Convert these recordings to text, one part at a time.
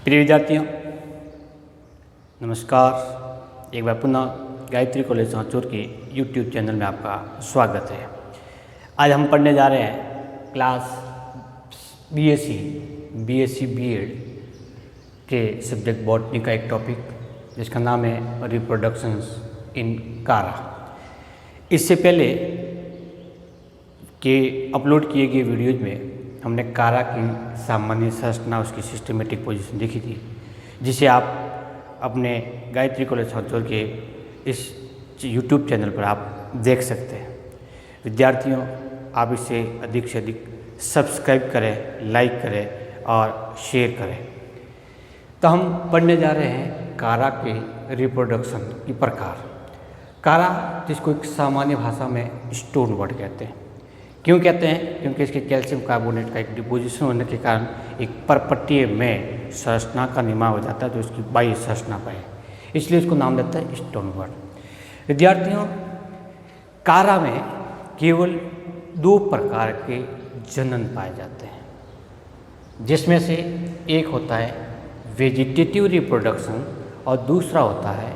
प्रिय विद्यार्थियों, नमस्कार। एक बार पुनः गायत्री कॉलेज सांचौर के YouTube चैनल में आपका स्वागत है। आज हम पढ़ने जा रहे हैं क्लास बीएससी बीएड के सब्जेक्ट बॉटनी का एक टॉपिक जिसका नाम है रिप्रोडक्शंस इन कारा। इससे पहले के अपलोड किए गए वीडियोज में हमने कारा की सामान्य संरचना, उसकी सिस्टमेटिक पोजीशन देखी थी, जिसे आप अपने गायत्री कॉलेज सांचौर के इस YouTube चैनल पर आप देख सकते हैं। विद्यार्थियों, आप इसे अधिक से अधिक सब्सक्राइब करें, लाइक करें और शेयर करें। तो हम पढ़ने जा रहे हैं कारा के रिप्रोडक्शन की प्रकार। कारा, जिसको एक सामान्य भाषा में स्टोन वर्ड कहते हैं। क्यों कहते हैं? क्योंकि इसके कैल्शियम कार्बोनेट का एक डिपोजिशन होने के कारण एक परपट्टीय में संरचना का निर्माण हो जाता है, जो इसकी बाह्य संरचना पर है, इसलिए इसको नाम देता है स्टोन वर्ड। विद्यार्थियों, कारा में केवल 2 प्रकार के जनन पाए जाते हैं, जिसमें से एक होता है वेजिटेटिव रिप्रोडक्शन और दूसरा होता है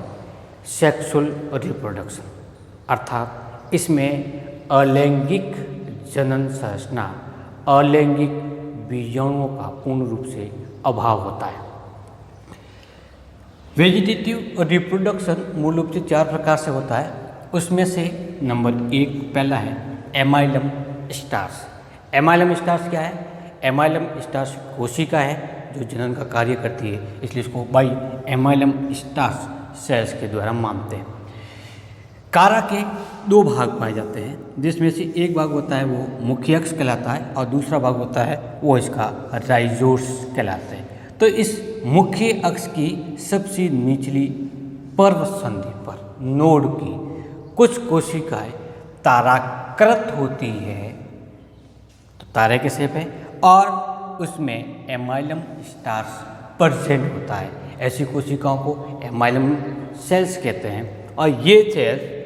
सेक्सुअल रिप्रोडक्शन, अर्थात इसमें अलैंगिक जनन संरचना, अलैंगिक बीजाणुओं का पूर्ण रूप से अभाव होता है। वेजिटेटिव रिप्रोडक्शन मूल रूप से 4 प्रकार से होता है। उसमें से नंबर 1 पहला है एमाइलम स्टार्स। एमाइलम स्टार्स क्या है? एमाइलम स्टार्स कोशिका है जो जनन का कार्य करती है, इसलिए इसको बाई एमाइलम स्टार्स सेल्स के द्वारा मानते हैं। कारा के 2 भाग पाए जाते हैं, जिसमें से एक भाग होता है वो मुख्य अक्ष कहलाता है और दूसरा भाग होता है वो इसका राइजोर्स कहलाते हैं। तो इस मुख्य अक्ष की सबसे निचली पर्व संधि पर नोड की कुछ कोशिकाएं ताराकृत होती है, तो तारे के शेप है, और उसमें एमाइलम स्टार्स प्रेजेंट होता है। ऐसी कोशिकाओं को एमाइलम सेल्स कहते हैं, और ये सेल्स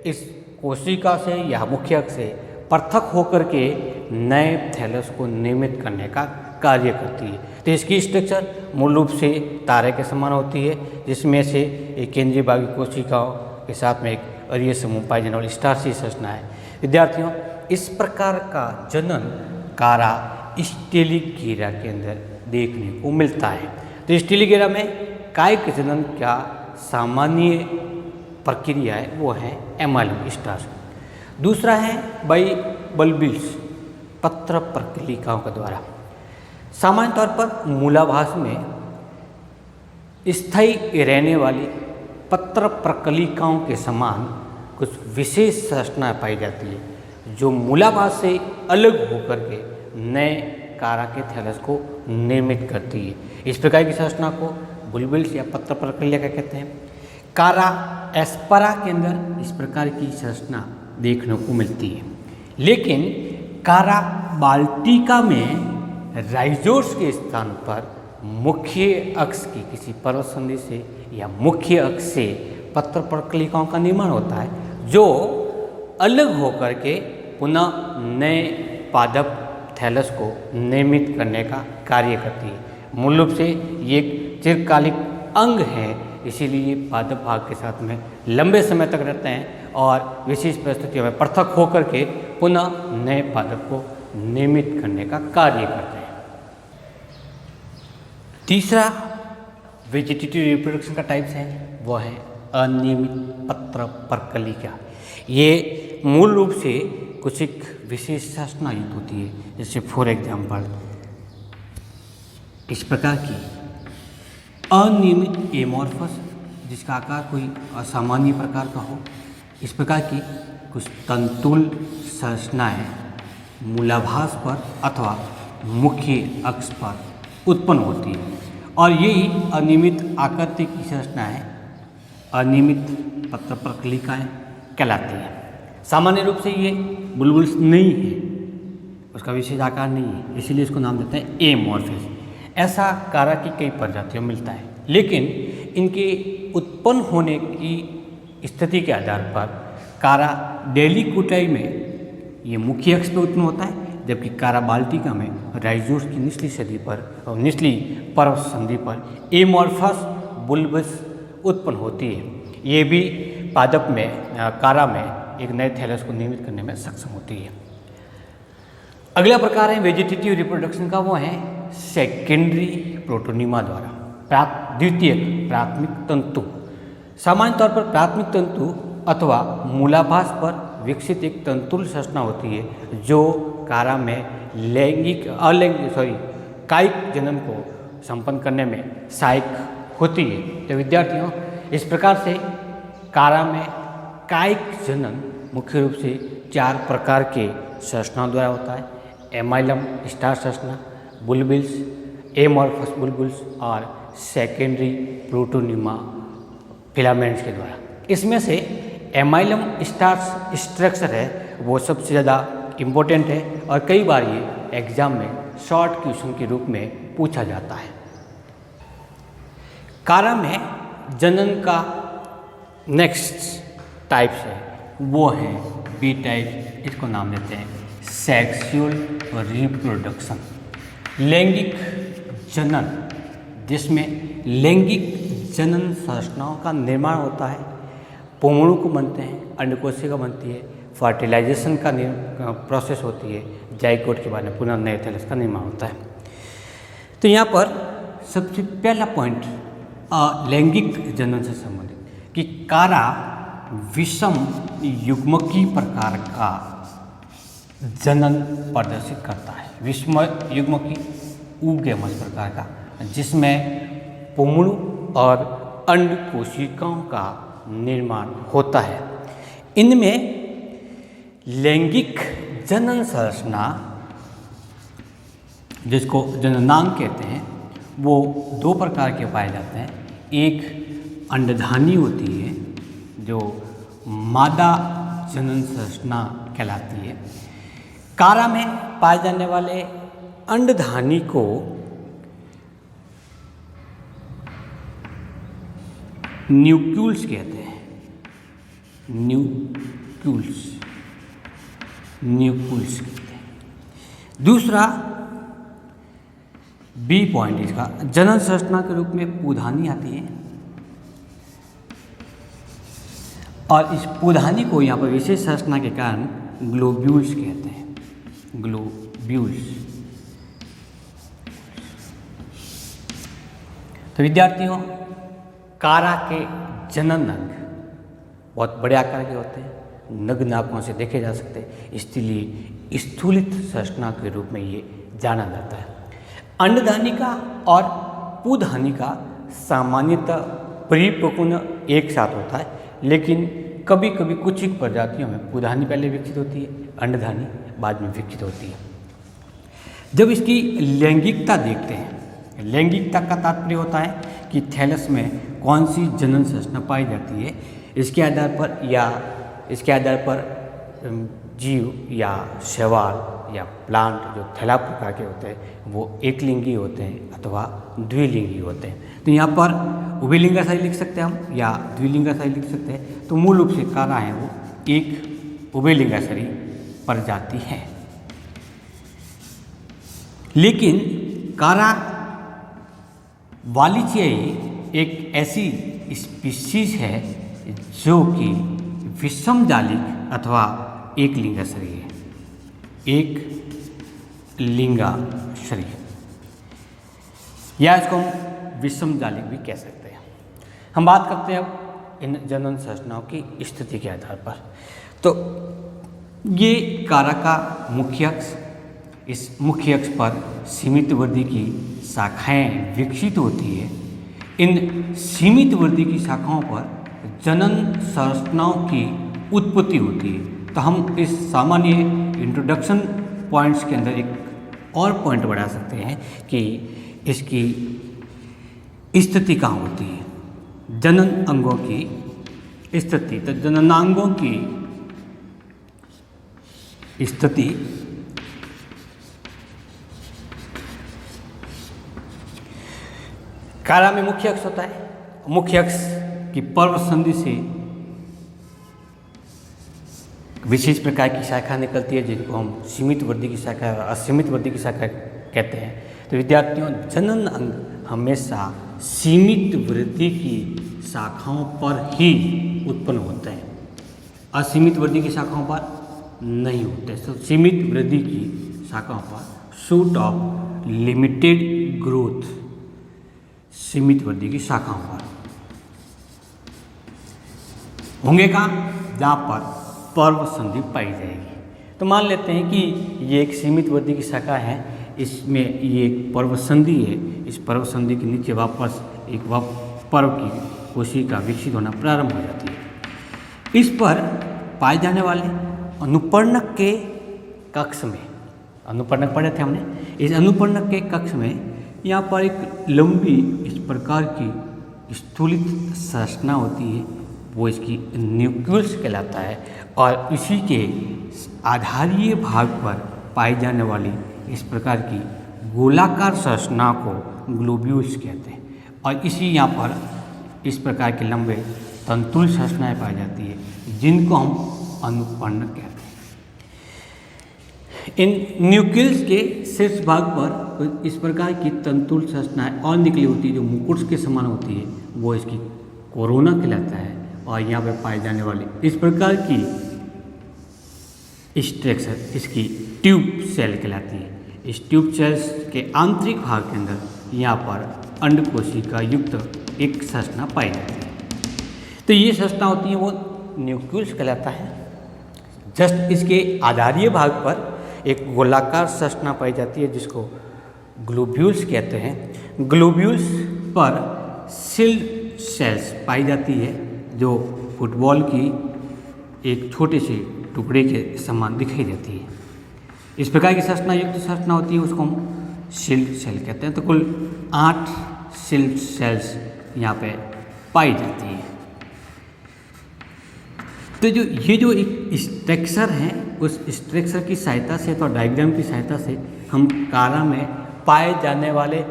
इस कोशिका से या मुख्य अक्ष से पृथक होकर के नए थैलस को निर्मित करने का कार्य करती है। तो इसकी स्ट्रक्चर मूल रूप से तारे के समान होती है, जिसमें से एक केंद्रीय भागी कोशिकाओं के साथ में एक अरीय समूह पाए जाने वाली स्टार्सी संरचना है। विद्यार्थियों, इस प्रकार का जनन कारा स्टेलिगेरा के अंदर देखने को मिलता है। तो स्टेलिगेरा में कायिक जनन क्या सामान्य प्रक्रिया है वो है एमाइलम स्टार्स। दूसरा है बाई बल्बिल्स, पत्र प्रकलिकाओं के द्वारा। सामान्य तौर पर मूलाभास में स्थायी रहने वाली पत्र प्रकलिकाओं के समान कुछ विशेष संरचना पाई जाती है, जो मूलाभास से अलग होकर के नए कारा के थैलस को निर्मित करती है। इस प्रकार की संरचना को बुलबिल्स या पत्र प्रकलिका कहते हैं। कारा एस्परा के अंदर इस प्रकार की संरचना देखने को मिलती है, लेकिन कारा बाल्टिका में राइजोर्स के स्थान पर मुख्य अक्ष की किसी पर्व संधि से या मुख्य अक्ष से पत्र प्रकलिकाओं का निर्माण होता है, जो अलग होकर के पुनः नए पादप थैलस को निर्मित करने का कार्य करती है। मूल रूप से ये एक चिरकालिक अंग है, इसीलिए पादप भाग के साथ में लंबे समय तक रहते हैं और विशेष परिस्थितियों में पृथक होकर के पुनः नए पादप को निर्मित करने का कार्य करते हैं। तीसरा वेजिटेटिव रिप्रोडक्शन का टाइप्स है वो है अनियमित पत्र प्रकलिका। ये मूल रूप से कुछ एक विशेष संरचना युक्त होती है, जैसे फॉर एग्जाम्पल इस प्रकार की अनियमित एमॉर्फस, जिसका आकार कोई असामान्य प्रकार का हो। इस प्रकार की कुछ तंतुल संरचनाएं मूलाभास पर अथवा मुख्य अक्ष पर उत्पन्न होती है, और यही अनियमित आकृति की संरचनाएं अनियमित पत्र प्रकलिकाएं कहलाती हैं। सामान्य रूप से ये बुलबुल्स नहीं है, उसका विशेष आकार नहीं है, इसीलिए इसको नाम देते हैं एमॉर्फस। ऐसा कारा की कई प्रजातियों में मिलता है, लेकिन इनके उत्पन्न होने की स्थिति के आधार पर कारा डेलिकुटाई में ये मुख्य अक्ष पे उत्पन्न होता है, जबकि कारा बाल्टिका में राइजोस की निचली सदी पर और निचली पर्व संधि पर एमॉर्फस बुल्बस उत्पन्न होती है। ये भी पादप में कारा में एक नए थैलस को निर्मित करने में सक्षम होती है। अगला प्रकार है वेजिटेटिव रिप्रोडक्शन का, वो है सेकेंडरी प्रोटोनिमा द्वारा द्वितीयक प्राथमिक तंतु। सामान्य तौर पर प्राथमिक तंतु अथवा मूलाभास पर विकसित एक तंतुल संरचना होती है जो कारा में कायिक जनन को संपन्न करने में सहायक होती है। तो विद्यार्थियों, इस प्रकार से कारा में कायिक जनन मुख्य रूप से 4 प्रकार के संरचनाओं द्वारा होता है। एमाइलम स्टार संरचना, बुलबिल्स, एमॉर्फस बुलबुल्स और सेकेंडरी प्रोटोनिमा फिलामेंट्स के द्वारा। इसमें से एमाइलम स्टार स्ट्रक्चर है वो सबसे ज़्यादा इम्पोर्टेंट है और कई बार ये एग्जाम में शॉर्ट क्वेश्चन के रूप में पूछा जाता है। कारा में जनन का नेक्स्ट टाइप्स है वो है बी टाइप, इसको नाम देते हैं सेक्सुअल रिप्रोडक्शन, लैंगिक जनन, जिसमें लैंगिक जनन संरचनाओं का निर्माण होता है। पुंगड़ू को बनते हैं, अंडकोशिका बनती है, फर्टिलाइजेशन का प्रोसेस होती है, जाइगोट के बाद में पुनः नए थैलस का निर्माण होता है। तो यहाँ पर सबसे पहला पॉइंट लैंगिक जनन से संबंधित कि कारा विषम युग्मकी प्रकार का जनन प्रदर्शित करता है। विषम युग्मकी ऊगैमस प्रकार का, जिसमें पुंगड़ू और अंड कोशिकाओं का निर्माण होता है। इनमें लैंगिक जनन संरचना, जिसको जननांग कहते हैं, वो 2 प्रकार के पाए जाते हैं। एक अंडधानी होती है जो मादा जनन संरचना कहलाती है। कारा में पाए जाने वाले अंडधानी को न्यूक्यूल्स कहते हैं, न्यूक्यूल्स कहते हैं। दूसरा बी पॉइंट इसका, जनन संरचना के रूप में पूधानी आती है और इस पूधानी को यहाँ पर विशेष संरचना के कारण ग्लोब्यूल्स कहते हैं, ग्लोब्यूल्स। तो विद्यार्थियों, कारा के जनन नग बहुत बड़े आकार के होते हैं, नग्न आंखों से देखे जा सकते हैं, इसलिए स्थूलित संरचना के रूप में ये जाना जाता है। अंडधानिका और पूधानिका सामान्यतः परिपक्व एक साथ होता है, लेकिन कभी कभी कुछ ही प्रजातियों में पूधानी पहले विकसित होती है, अंडधानी बाद में विकसित होती है। जब इसकी लैंगिकता देखते हैं, लैंगिकता का तात्पर्य होता है कि थैलस में कौन सी जनन संरचना पाई जाती है, इसके आधार पर जीव या शैवाल या प्लांट जो थैला प्रकार के होते हैं वो एकलिंगी होते हैं अथवा द्विलिंगी होते हैं। तो यहाँ पर उभयलिंगाशायी लिख सकते हैं हम या द्विलिंगाशायी लिख सकते हैं। तो मूल रूप से कारा है वो एक उभयलिंगाशायी प्रजाति है। लेकिन कारा वालिचियाई एक ऐसी स्पीशीज है जो कि विषम जालिक अथवा एक लिंगाश्रयी है, एक लिंगाश्रयी, या इसको हम विषम जालिक भी कह सकते हैं। हम बात करते हैं अब इन जनन संरचनाओं की स्थिति के आधार पर। तो ये कारा का मुख्य अक्ष, इस मुख्य अक्ष पर सीमित वृद्धि की शाखाएं विकसित होती है। इन सीमित वृद्धि की शाखाओं पर जनन संरचनाओं की उत्पत्ति होती है। तो हम इस सामान्य इंट्रोडक्शन पॉइंट्स के अंदर एक और पॉइंट बढ़ा सकते हैं कि इसकी स्थिति कहाँ होती है, जनन अंगों की स्थिति। तो जननांगों की स्थिति कारा में मुख्य अक्ष होता है। मुख्य अक्ष की पर्व संधि से विशेष प्रकार की शाखा निकलती है जिनको हम सीमित वृद्धि की शाखा और असीमित वृद्धि की शाखा कहते हैं। तो विद्यार्थियों, जनन अंग हमेशा सीमित वृद्धि की शाखाओं पर ही उत्पन्न होते हैं, असीमित वृद्धि की शाखाओं पर नहीं होते। तो सीमित वृद्धि की शाखाओं पर, शूट ऑफ लिमिटेड ग्रोथ, सीमित वृद्धि की शाखाओं पर होंगे कहाँ? जहाँ पर पर्व संधि पाई जाएगी। तो मान लेते हैं कि ये एक सीमित वृद्धि की शाखा है, इसमें ये एक पर्व संधि है। इस पर्व संधि के नीचे वापस एक पर्व की कोशिका विकसित होना प्रारंभ हो जाती है। इस पर पाए जाने वाले अनुपर्णक के कक्ष में, अनुपर्णक पढ़े थे हमने, इस अनुपर्णक के कक्ष में यहाँ पर एक लंबी इस प्रकार की स्थूलित संरचना होती है, वो इसकी न्यूक्लियस कहलाता है। और इसी के आधारीय भाग पर पाई जाने वाली इस प्रकार की गोलाकार संरचना को ग्लोब्यूल्स कहते हैं। और इसी यहाँ पर इस प्रकार के लंबे तंतुल संरचनाएं पाई जाती है, जिनको हम अनुपर्णक कहते हैं। इन न्यूक्लियस के शीर्ष भाग पर इस प्रकार की तंतुल संरचनाएं और निकली होती है, जो मुकुट के समान होती है, वो इसकी कोरोना कहलाता है। और यहाँ पर पाए जाने वाली इस प्रकार की स्ट्रक्चर इसकी ट्यूब सेल कहलाती है। इस ट्यूब सेल्स के आंतरिक भाग के अंदर यहाँ पर अंड कोशिका युक्त एक संरचना पाई जाती है। तो ये संरचना होती है वो न्यूक्लियस कहलाता है। जस्ट इसके आधारीय भाग पर एक गोलाकार संरचना पाई जाती है जिसको ग्लोब्यूल्स कहते हैं। ग्लोब्यूल्स पर सिल्ड सेल्स पाई जाती है जो फुटबॉल की एक छोटे से टुकड़े के समान दिखाई देती है। इस प्रकार की संरचना युक्त संरचना होती है, उसको हम सिल्ड सेल कहते हैं। तो कुल 8 सिल्ड सेल्स यहाँ पे पाई जाती है। तो जो एक स्ट्रक्चर है, उस स्ट्रक्चर की सहायता से तो डायग्राम की सहायता से हम कारा में पाए जाने वाले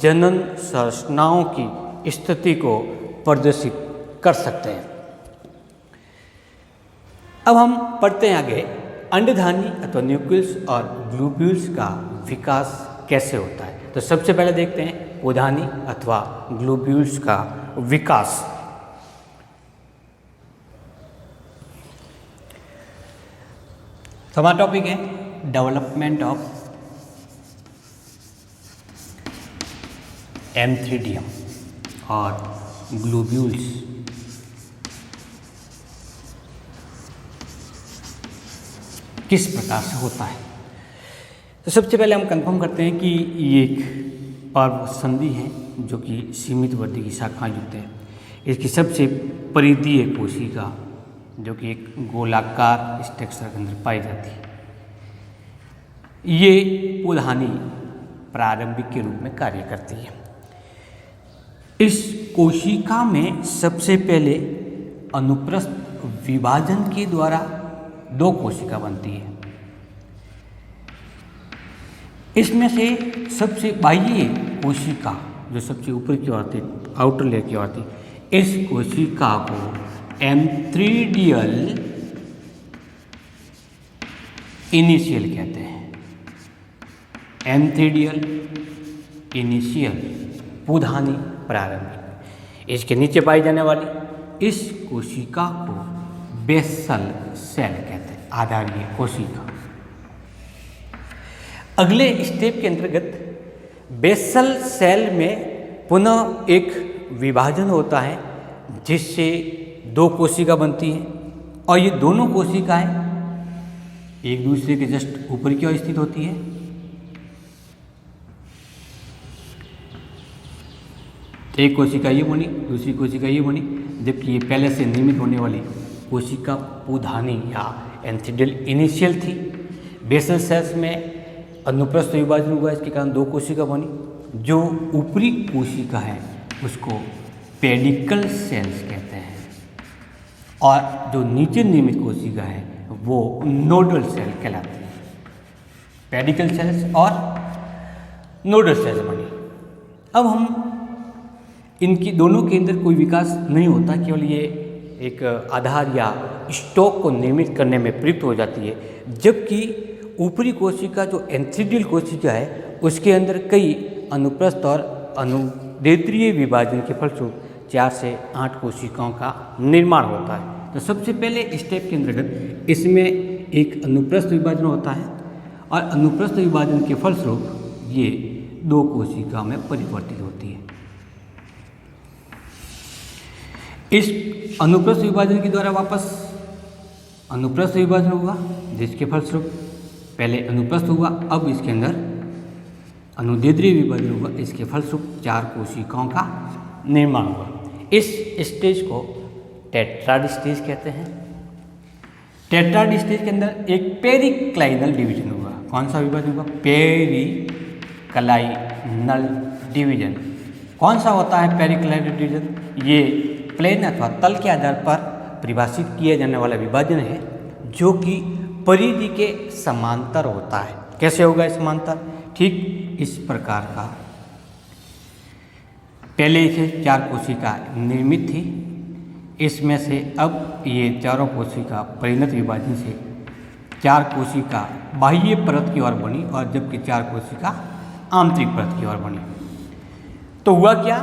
जनन संरचनाओं की स्थिति को प्रदर्शित कर सकते हैं। अब हम पढ़ते हैं आगे, अंडधानी अथवा न्यूक्लियस और ग्लोब्यूल्स का विकास कैसे होता है। तो सबसे पहले देखते हैं उदानी अथवा ग्लोब्यूल्स का विकास। तो हमारा टॉपिक है डेवलपमेंट ऑफ एम्फीडियम और ग्लोब्यूल्स। किस प्रकार से होता है। तो सबसे पहले हम कंफर्म करते हैं कि ये एक पर्व संधि है जो कि सीमित वृद्धि की शाखाएं युक्त है। इसकी सबसे परिधीय कोशिका जो कि एक गोलाकार स्ट्रक्चर के अंदर पाई जाती है, ये उदानी प्रारंभिक के रूप में कार्य करती है। इस कोशिका में सबसे पहले अनुप्रस्थ विभाजन के द्वारा 2 कोशिका बनती है। इसमें से सबसे बाह्य कोशिका जो सबसे ऊपर की ओर आती, आउटर लेयर की ओर आती, इस कोशिका को एम्फीडियल इनिशियल कहते हैं। एम्फीडियल इनिशियल पुधानी प्रारंभिक। इसके नीचे पाई जाने वाली इस कोशिका को बेसल सेल कहते हैं, आधारीय कोशिका। अगले स्टेप के अंतर्गत बेसल सेल में पुनः एक विभाजन होता है जिससे 2 कोशिका बनती है और ये दोनों कोशिकाएं एक दूसरे के जस्ट ऊपर की ओर स्थित होती है। एक कोशिका ये बनी, दूसरी कोशिका ये बनी, जबकि ये पहले से निर्मित होने वाली कोशिका पुधानी या एम्फीडियल इनिशियल थी। बेसल सेल्स में अनुप्रस्थ विभाजन हुआ, इसके कारण 2 कोशिका बनी। जो ऊपरी कोशिका है उसको पेडिकल सेल्स कहते हैं और जो नीचे निर्मित कोशिका है वो नोडल सेल कहलाती है। पेडिकल सेल्स और नोडल सेल्स बनी। अब हम इनकी दोनों के अंदर कोई विकास नहीं होता, केवल ये एक आधार या स्टॉक को निर्मित करने में प्रयुक्त हो जाती है, जबकि ऊपरी कोशिका जो एंथ्रीडियल कोशिका है उसके अंदर कई अनुप्रस्थ और अनुदैर्ध्य विभाजन के फलस्वरूप 4 से 8 कोशिकाओं का निर्माण होता है। तो सबसे पहले स्टेप के अंतर्गत इसमें एक अनुप्रस्थ विभाजन होता है और अनुप्रस्थ विभाजन के फलस्वरूप ये 2 कोशिकाओं में परिवर्तित होती है। इस अनुप्रस्थ विभाजन के द्वारा वापस अनुप्रस्थ विभाजन हुआ, जिसके फलस्वरूप पहले अनुप्रस्थ हुआ, अब इसके अंदर अनुदैर्ध्य विभाजन हुआ, इसके फलस्वरूप 4 कोशिकाओं का निर्माण हुआ। इस स्टेज को टेट्राड स्टेज कहते हैं। टेट्राड स्टेज के अंदर एक पेरिक्लाइनल डिवीजन हुआ। कौन सा विभाजन हुआ? Periclinal division. कौन सा होता है पेरिक्लाइनल डिवीजन? ये प्लेन अथवा तल के आधार पर परिभाषित किया जाने वाला विभाजन है जो कि परिधि के समांतर होता है। कैसे होगा इस समांतर? ठीक इस प्रकार का। पहले इसे 4 कोशिका निर्मित थी, इसमें से अब ये चारों कोशिका परिणत विभाजन से 4 कोशिका बाह्य परत की ओर बनी और जबकि 4 कोशिका आंतरिक परत की ओर बनी। तो हुआ क्या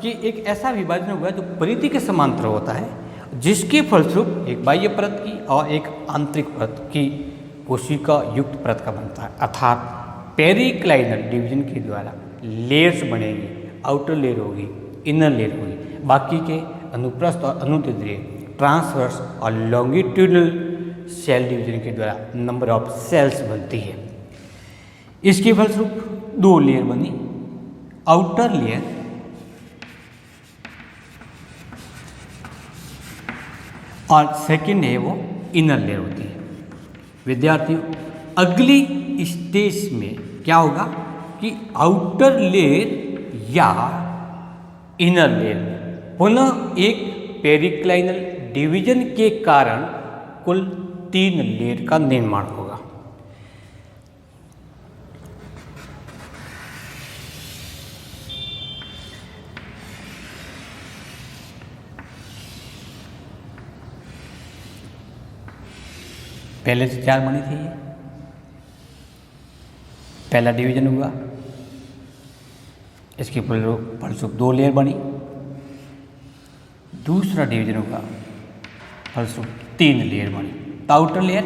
कि एक ऐसा विभाजन हुआ जो परिधि के समांतर होता है, जिसके फलस्वरूप एक बाह्य परत की और एक आंतरिक परत की कोशिका युक्त परत का बनता है। अर्थात पेरिक्लाइनल डिवीजन के द्वारा लेयर्स बनेगी, आउटर लेयर होगी, इनर लेयर होगी, बाकी के अनुप्रस्थ और अनुदैर्ध्य, ट्रांसवर्स और लॉन्गिट्यूडनल सेल डिवीजन के द्वारा नंबर ऑफ सेल्स बनती है। इसके फलस्वरूप 2 लेयर बनी, आउटर लेयर और सेकंड है वो इनर लेयर होती है। विद्यार्थियों, अगली स्टेज में क्या होगा कि आउटर लेयर या इनर लेयर में पुनः एक पेरिक्लाइनल डिवीजन के कारण कुल 3 लेयर का निर्माण होगा। पहले से 4 बनी थी ये। पहला डिवीजन हुआ, इसके फलस्वरूप 2 लेयर बनी। दूसरा डिवीजन हुआ, फलस्वरूप 3 लेयर बनी। आउटर लेयर,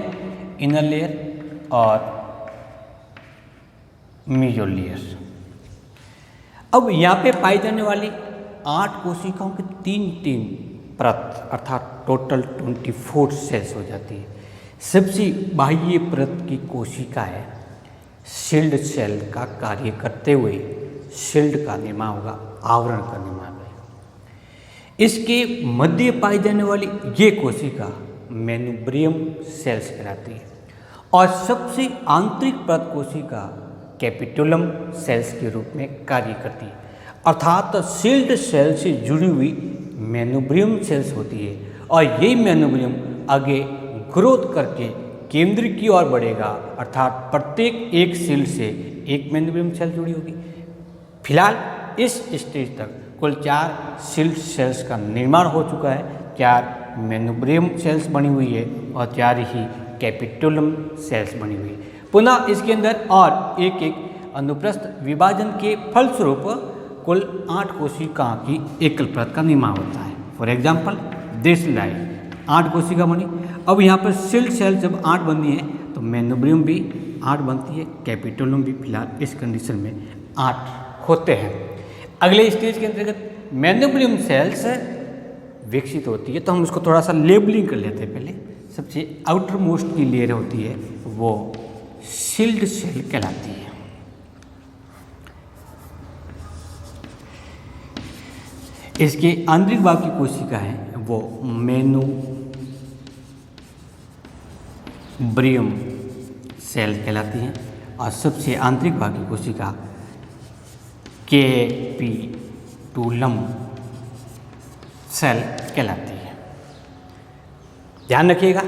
इनर लेयर और मेजर लेयर्स। अब यहाँ पे पाई जाने वाली 8 कोशिकाओं की 3 परत अर्थात टोटल 24 सेल्स हो जाती है। सबसे बाह्य परत की कोशिका है, शील्ड सेल का कार्य करते हुए शील्ड का निर्माण होगा, आवरण का निर्माण होगा। इसके मध्य पाई जाने वाली ये कोशिका मेनुब्रियम सेल्स कहलाती है और सबसे आंतरिक परत कोशिका कैपिटुलम सेल्स के रूप में कार्य करती है। अर्थात शील्ड सेल से जुड़ी हुई मेनुब्रियम सेल्स होती है और यही मेनुब्रियम आगे ग्रोथ करके केंद्र की ओर बढ़ेगा। अर्थात प्रत्येक एक शील्ड से एक मेनुब्रियम सेल जुड़ी होगी। फिलहाल इस स्टेज तक कुल 4 शील्ड सेल्स का निर्माण हो चुका है, 4 मेनुब्रियम सेल्स बनी हुई है और 4 ही कैपिटुलम सेल्स बनी हुई है। पुनः इसके अंदर और एक अनुप्रस्थ विभाजन के फलस्वरूप कुल 8 कोशिकाओं की एकल परत का निर्माण होता है। फॉर एग्जाम्पल दिस लाइन 8 कोशिका बनी। अब यहाँ पर शील्ड सेल जब 8 बनती है तो मेनुब्रियम भी 8 बनती है, कैपिटुलम भी फिलहाल इस कंडीशन में 8 होते हैं। अगले स्टेज के अंतर्गत मेनुब्रियम सेल्स विकसित होती है, तो हम उसको थोड़ा सा लेबलिंग कर लेते हैं। पहले सबसे आउटर मोस्ट की लेयर होती है वो शील्ड सेल कहलाती है। इसके आंतरिक भाग की कोशिका है वो मेनुब्रियम सेल कहलाती है और सबसे आंतरिक भाग की कोशिका कैपिटुलम सेल कहलाती है। ध्यान रखिएगा,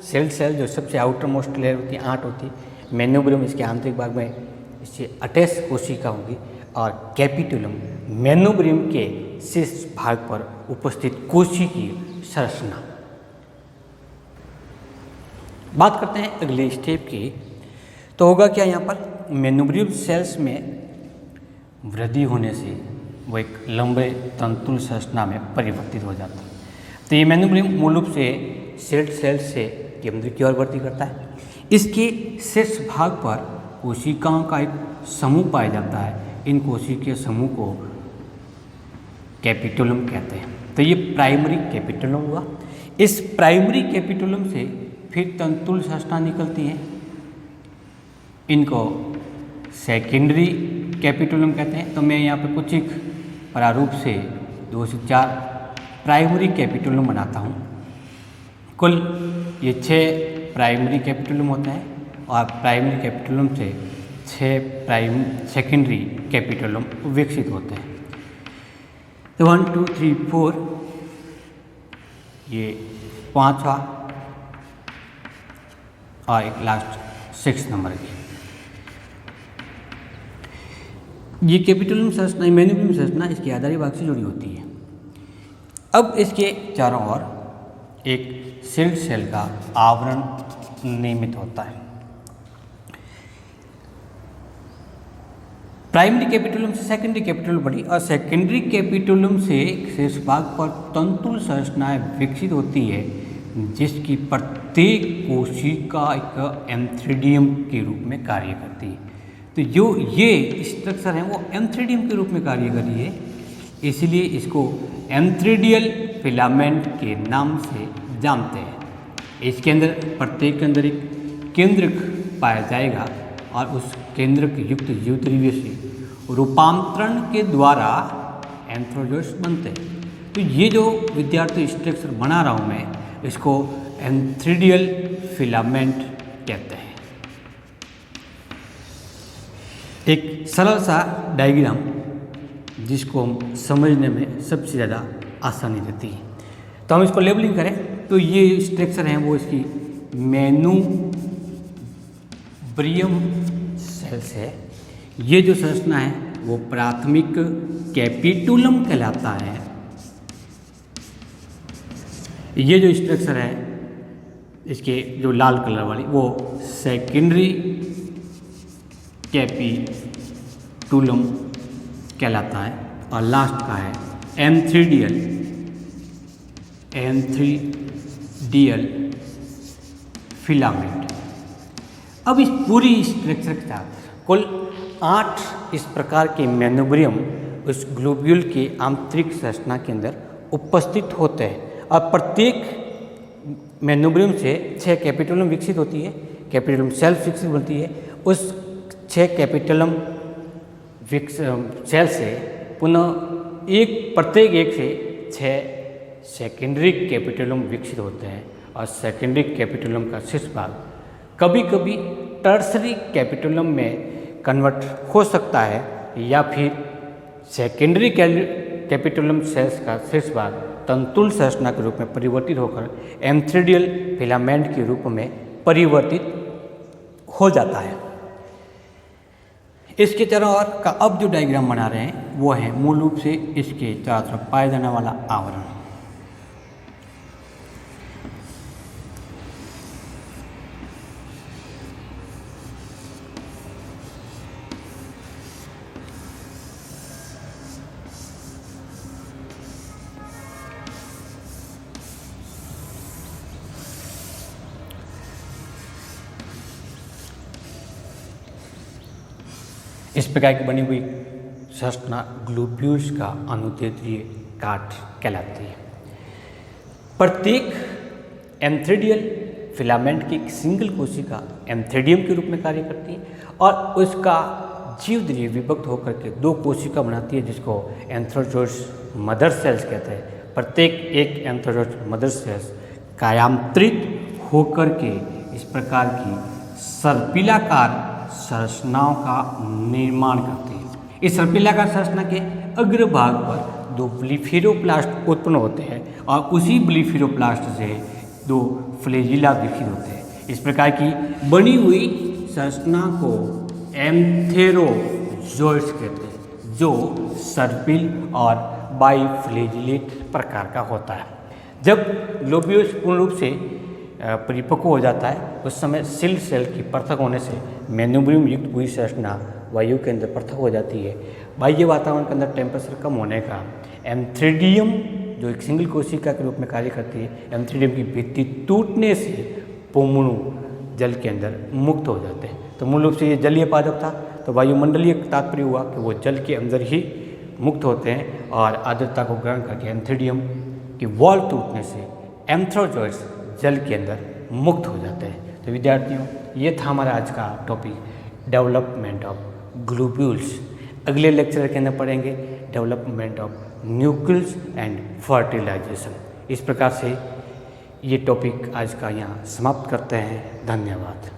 शील्ड सेल जो सबसे आउटर मोस्ट लेयर होती है 8 होती है, मेनुब्रियम इसके आंतरिक भाग में इससे अटैच कोशिका होगी और कैपिटुलम मेनुब्रियम के शीर्ष भाग पर उपस्थित कोशिकीय संरचना। बात करते हैं अगले स्टेप की, तो होगा क्या यहाँ पर, मेनुब्रियम सेल्स में वृद्धि होने से वो एक लंबे तंतुल संरचना में परिवर्तित हो जाता है। तो ये मेनुब्रियम मूल रूप से सेल्ड सेल से केंद्र की ओर वृद्धि करता है। इसके शीर्ष भाग पर कोशिकाओं का एक समूह पाया जाता है। इन कोशिकीय समूह को कैपिटुलम कहते हैं। तो ये प्राइमरी कैपिटुलम हुआ। इस प्राइमरी कैपिटुलम से फिर तंतुल संरचना निकलती है, इनको सेकेंडरी कैपिटुलम कहते हैं। तो मैं यहाँ पे कुछ एक प्रारूप से 2 से 4 प्राइमरी कैपिटुलम बनाता हूँ। कुल ये 6 प्राइमरी कैपिटुलम होते हैं और प्राइमरी कैपिटुलम से 6 सेकेंडरी कैपिटुलम विकसित होते हैं। तो 1 2 3 4 ये 5वां और एक लास्ट 6 नंबर की। ये कैपिटुलम संरचना, मेनुब्रियम संरचना इसके आधारी भाग से जुड़ी होती है। अब इसके चारों ओर एक सील्ड सेल का आवरण निर्मित होता है। प्राइमरी कैपिटुलम से सेकेंडरी कैपिटुलम बढ़ी और सेकेंडरी कैपिटुलम से शीर्ष भाग पर तंतुल संरचनाएं विकसित होती है, जिसकी प्रत्येक कोशिका एक एंथ्रीडियम के रूप में कार्य करती है। तो जो ये स्ट्रक्चर है वो एंथ्रीडियम के रूप में कार्य कर रही है, इसलिए इसको एंथ्रीडियल फिलामेंट के नाम से जानते हैं। इसके अंदर प्रत्येक के अंदर एक केंद्रक पाया जाएगा और उस केंद्रक युक्त जीवद्रव्य से रूपांतरण के द्वारा एंथ्रोजोइड्स बनते हैं। तो ये जो विद्यार्थी स्ट्रक्चर बना रहा हूँ मैं, इसको एंथ्रीडियल फिलामेंट कहते हैं। एक सरल सा डायग्राम जिसको हम समझने में सबसे ज़्यादा आसानी रहती है। तो हम इसको लेबलिंग करें तो ये स्ट्रक्चर हैं वो इसकी मेनुब्रियम सेल्स है। ये जो संरचना है वो प्राथमिक कैपिटुलम कहलाता है। ये जो स्ट्रक्चर है इसके जो लाल कलर वाली वो सेकेंडरी कैपिटुलम कहलाता है और लास्ट का है एंथ्रीडियल फिलामेंट। अब इस पूरी स्ट्रक्चर के साथ कुल 8 इस प्रकार के मेनुब्रियम उस ग्लोब्यूल के आंतरिक संरचना के अंदर उपस्थित होते हैं और प्रत्येक मेनुब्रियम से 6 कैपिटुलम विकसित होती है, कैपिटुलम सेल्स विकसित होती है। उस 6 कैपिटुलम सेल से पुनः प्रत्येक एक से 6 सेकेंडरी कैपिटुलम विकसित होते हैं और सेकेंडरी कैपिटुलम का शीर्ष भाग कभी कभी टर्सरी कैपिटुलम में कन्वर्ट हो सकता है या फिर सेकेंडरी कैपिटुलम सेल्स का शीर्ष भाग तंतुल संरचना के रूप में परिवर्तित होकर एंथ्रीडियल फिलामेंट के रूप में परिवर्तित हो जाता है। इसके चारों ओर का अब जो डायग्राम बना रहे हैं वो है मूल रूप से इसके चारों तरफ पाया जाने वाला आवरण। इस प्रकार की बनी हुई संरचना ग्लोब्यूल्स का अनुदैर्ध्य काट कहलाती है। प्रत्येक एंथ्रीडियल फिलामेंट की एक सिंगल कोशिका एंथ्रीडियम के रूप में कार्य करती है और उसका जीवद्रव्य विभक्त होकर के 2 कोशिका बनाती है, जिसको एंथ्रोजोइड्स मदर सेल्स कहते हैं। प्रत्येक एक एंथ्रोजोइड्स मदर सेल्स कायांतरित होकर के इस प्रकार की सर्पिलाकार संरचनाओं का निर्माण करती है। इस सर्पिलाकार संरचना के अग्रभाग पर 2 ब्लीफेरोप्लास्ट उत्पन्न होते हैं और उसी ब्लीफेरोप्लास्ट से 2 फ्लैजिला विकसित होते हैं। इस प्रकार की बनी हुई संरचना को एंथेरोजोइड्स कहते हैं, जो सर्पिल और बाइफ्लैजिलेट प्रकार का होता है। जब ग्लोब्यूल्स पूर्ण रूप से परिपक्व हो जाता है उस समय सिल सेल की पृथक होने से मैन्यूब्रियम युक्त पूरी संरचना वायु के अंदर पृथक हो जाती है। बाह्य वातावरण के अंदर टेम्परेचर कम होने का एम्फीडियम जो एक सिंगल कोशिका के रूप में कार्य करती है, एम्फीडियम की भित्ति टूटने से पोमुणु जल के अंदर मुक्त हो जाते हैं। तो मूल रूप से ये जलीय पादप था। तो वायुमंडलीय तात्पर्य हुआ कि वो जल के अंदर ही मुक्त होते हैं और आर्द्रता को ग्रहण करके एम्फीडियम की वॉल टूटने से एंथ्रोजोइड्स जल के अंदर मुक्त हो जाते हैं। तो विद्यार्थियों, ये था हमारा आज का टॉपिक डेवलपमेंट ऑफ ग्लोब्यूल्स। अगले लेक्चर के अंदर पढ़ेंगे development of nucleus and fertilisation. इस प्रकार से ये टॉपिक आज का यहाँ समाप्त करते हैं। धन्यवाद।